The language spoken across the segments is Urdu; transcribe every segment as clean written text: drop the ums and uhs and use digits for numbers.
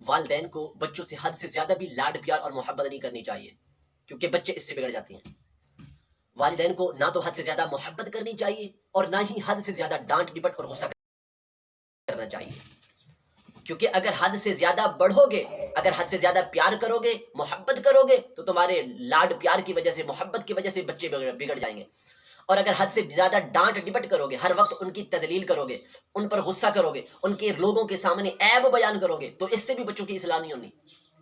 والدین کو بچوں سے حد سے زیادہ بھی لاڈ پیار اور محبت نہیں کرنی چاہیے، کیونکہ بچے اس سے بگڑ جاتے ہیں۔ والدین کو نہ تو حد سے زیادہ محبت کرنی چاہیے اور نہ ہی حد سے زیادہ ڈانٹ ڈپٹ اور غصہ کرنا چاہیے، کیونکہ اگر حد سے زیادہ بڑھو گے، اگر حد سے زیادہ پیار کرو گے، محبت کرو گے، تو تمہارے لاڈ پیار کی وجہ سے، محبت کی وجہ سے بچے بگڑ جائیں گے۔ اور اگر حد سے زیادہ ڈانٹ ڈپٹ کرو گے، ہر وقت ان کی تذلیل کرو گے، ان پر غصہ کرو گے، ان کے لوگوں کے سامنے عیب بیان کرو گے، تو اس سے بھی بچوں کی اصلاح نہیں ہونی،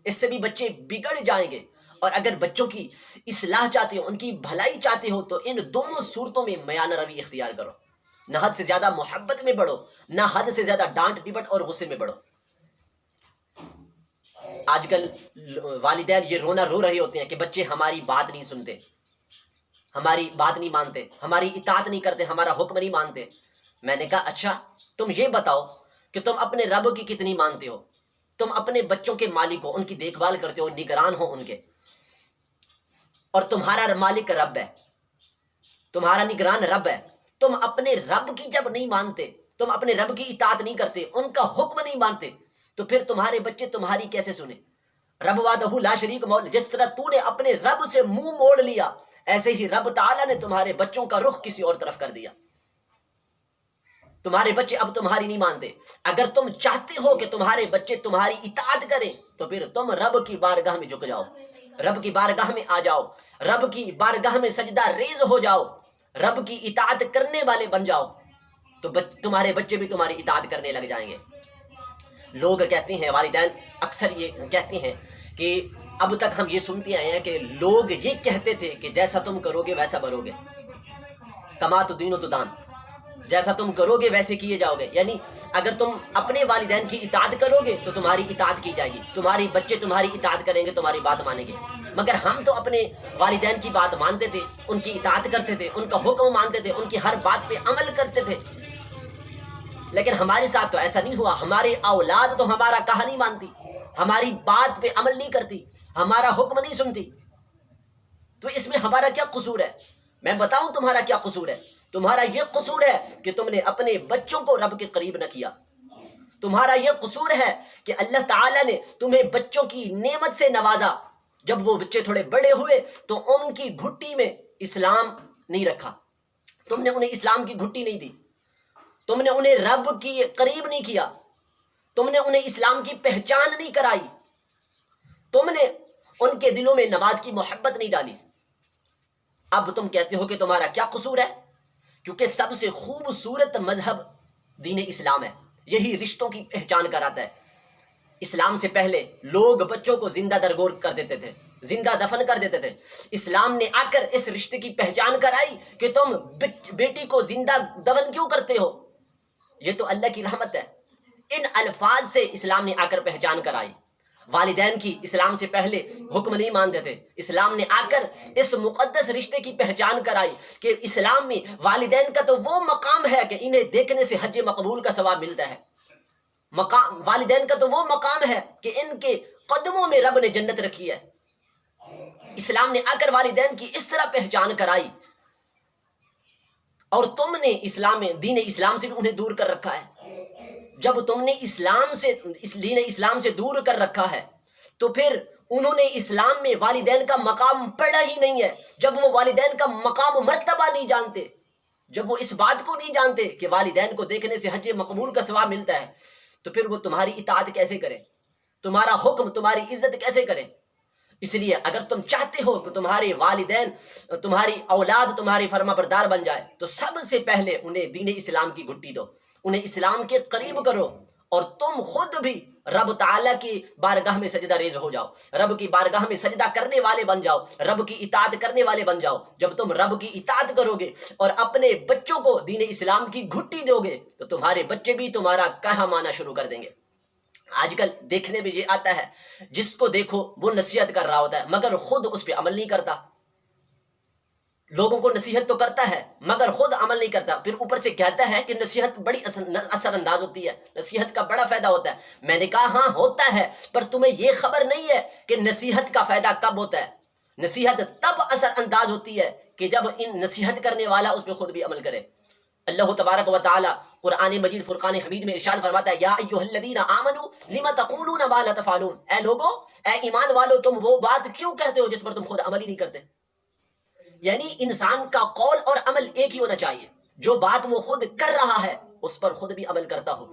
اس سے بھی بچے بگڑ جائیں گے۔ اور اگر بچوں کی اصلاح چاہتے ہو، ان کی بھلائی چاہتے ہو، تو ان دونوں صورتوں میں میانہ روی اختیار کرو، نہ حد سے زیادہ محبت میں بڑھو، نہ حد سے زیادہ ڈانٹ ڈپٹ اور غصے میں بڑھو۔ آج کل والدین یہ رونا رو رہے ہوتے ہیں کہ بچے ہماری بات نہیں سنتے، ہماری بات نہیں مانتے، ہماری اطاعت نہیں کرتے، ہمارا حکم نہیں مانتے۔ میں نے کہا اچھا تم یہ بتاؤ کہ تم اپنے رب کی کتنی مانتے ہو؟ تم اپنے بچوں کے مالک ہو، ان کی دیکھ بھال کرتے ہو، نگران ہو ان کے، اور تمہارا مالک رب ہے، تمہارا نگران رب ہے۔ تم اپنے رب کی جب نہیں مانتے، تم اپنے رب کی اطاعت نہیں کرتے، ان کا حکم نہیں مانتے، تو پھر تمہارے بچے تمہاری کیسے سنیں؟ رب وحدہ لا شریک مولا، جس طرح تو نے اپنے رب سے منہ موڑ لیا، ایسے ہی رب تعالیٰ نے تمہارے بچوں کا رخ کسی اور طرف کر دیا۔ تمہارے بچے اب تمہاری نہیں مانتے۔ اگر تم چاہتے ہو کہ تمہارے بچے تمہاری اطاعت کریں، تو پھر تم رب کی بارگاہ میں جھک جاؤ، رب کی بارگاہ میں آ جاؤ، رب کی بارگاہ میں سجدہ ریز ہو جاؤ، رب کی اطاعت کرنے والے بن جاؤ، تو تمہارے بچے بھی تمہاری اطاعت کرنے لگ جائیں گے۔ لوگ کہتے ہیں، والدین اکثر یہ کہتے ہیں کہ اب تک ہم یہ سنتے آئے ہیں کہ لوگ یہ کہتے تھے کہ جیسا تم کرو گے ویسا بھرو گے، کما تو دین و تو دان، جیسا تم کرو گے ویسے کیے جاؤ گے۔ یعنی اگر تم اپنے والدین کی اطاعت کرو گے تو تمہاری اطاعت کی جائے گی، تمہارے بچے تمہاری اطاعت کریں گے، تمہاری بات مانیں گے۔ مگر ہم تو اپنے والدین کی بات مانتے تھے، ان کی اطاعت کرتے تھے، ان کا حکم مانتے تھے، ان کی ہر بات پہ عمل کرتے تھے، لیکن ہمارے ساتھ تو ایسا نہیں ہوا۔ ہمارے اولاد تو ہمارا کہا نہیں مانتی، ہماری بات پہ عمل نہیں کرتی، ہمارا حکم نہیں سنتی، تو اس میں ہمارا کیا قصور ہے؟ میں بتاؤں تمہارا کیا قصور ہے؟ تمہارا یہ قصور ہے کہ تم نے اپنے بچوں کو رب کے قریب نہ کیا۔ تمہارا یہ قصور ہے کہ اللہ تعالیٰ نے تمہیں بچوں کی نعمت سے نوازا، جب وہ بچے تھوڑے بڑے ہوئے تو ان کی گھٹی میں اسلام نہیں رکھا، تم نے انہیں اسلام کی گھٹی نہیں دی، تم نے انہیں رب کی قریب نہیں کیا، تم نے انہیں اسلام کی پہچان نہیں کرائی، تم نے ان کے دلوں میں نماز کی محبت نہیں ڈالی۔ اب تم کہتے ہو کہ تمہارا کیا قصور ہے؟ کیونکہ سب سے خوبصورت مذہب دین اسلام ہے، یہی رشتوں کی پہچان کراتا ہے۔ اسلام سے پہلے لوگ بچوں کو زندہ درگور کر دیتے تھے، زندہ دفن کر دیتے تھے۔ اسلام نے آ کر اس رشتے کی پہچان کرائی کہ تم بیٹی کو زندہ دفن کیوں کرتے ہو، یہ تو اللہ کی رحمت ہے۔ ان الفاظ سے اسلام نے آ کر پہچان کرائی۔ والدین کی اسلام سے پہلے حکم نہیں مانتے تھے، اسلام نے آ کر اس مقدس رشتے کی پہچان کرائی کہ اسلام میں والدین کا تو وہ مقام ہے کہ انہیں دیکھنے سے حج مقبول کا ثواب ملتا ہے۔ والدین کا تو وہ مقام ہے کہ ان کے قدموں میں رب نے جنت رکھی ہے۔ اسلام نے آ کر والدین کی اس طرح پہچان کرائی، اور تم نے اسلام میں دین اسلام سے بھی انہیں دور کر رکھا ہے۔ جب تم نے دین اسلام سے دور کر رکھا ہے تو پھر انہوں نے اسلام میں والدین کا مقام پڑھا ہی نہیں ہے۔ جب وہ والدین کا مقام و مرتبہ نہیں جانتے، جب وہ اس بات کو نہیں جانتے کہ والدین کو دیکھنے سے حج مقبول کا ثواب ملتا ہے، تو پھر وہ تمہاری اطاعت کیسے کریں، تمہارا حکم، تمہاری عزت کیسے کریں؟ اس لیے اگر تم چاہتے ہو کہ تمہارے والدین، تمہاری اولاد تمہاری فرما بردار بن جائے، تو سب سے پہلے انہیں دین اسلام کی گھٹی دو، انہیں اسلام کے قریب کرو، اور تم خود بھی رب تعالیٰ کی بارگاہ میں سجدہ ریز ہو جاؤ، رب کی بارگاہ میں سجدہ کرنے والے بن جاؤ، رب کی اطاعت کرنے والے بن جاؤ۔ جب تم رب کی اطاعت کرو گے اور اپنے بچوں کو دین اسلام کی گھٹی دو گے، تو تمہارے بچے بھی تمہارا کہا مانا شروع کر دیں گے۔ آج کل دیکھنے میں یہ آتا ہے، جس کو دیکھو وہ نصیحت کر رہا ہوتا ہے مگر خود اس پہ عمل نہیں کرتا۔ لوگوں کو نصیحت تو کرتا ہے مگر خود عمل نہیں کرتا، پھر اوپر سے کہتا ہے کہ نصیحت بڑی اثر انداز ہوتی ہے، نصیحت کا بڑا فائدہ ہوتا ہے۔ میں نے کہا ہاں ہوتا ہے، پر تمہیں یہ خبر نہیں ہے کہ نصیحت کا فائدہ کب ہوتا ہے۔ نصیحت تب اثر انداز ہوتی ہے کہ جب ان نصیحت کرنے والا اس پہ خود بھی عمل کرے۔ اللہ تبارک و تعالی قرآن مجید فرقان حمید میں ارشاد فرماتا ہے یا ایھا الذین آمنوا لم تقولون ما لا تفعلون، اے لوگو، اے ایمان والو، تم وہ بات کیوں کہتے ہو جس پر تم خود عمل ہی نہیں کرتے؟ یعنی انسان کا قول اور عمل ایک ہی ہونا چاہیے، جو بات وہ خود کر رہا ہے اس پر خود بھی عمل کرتا ہو۔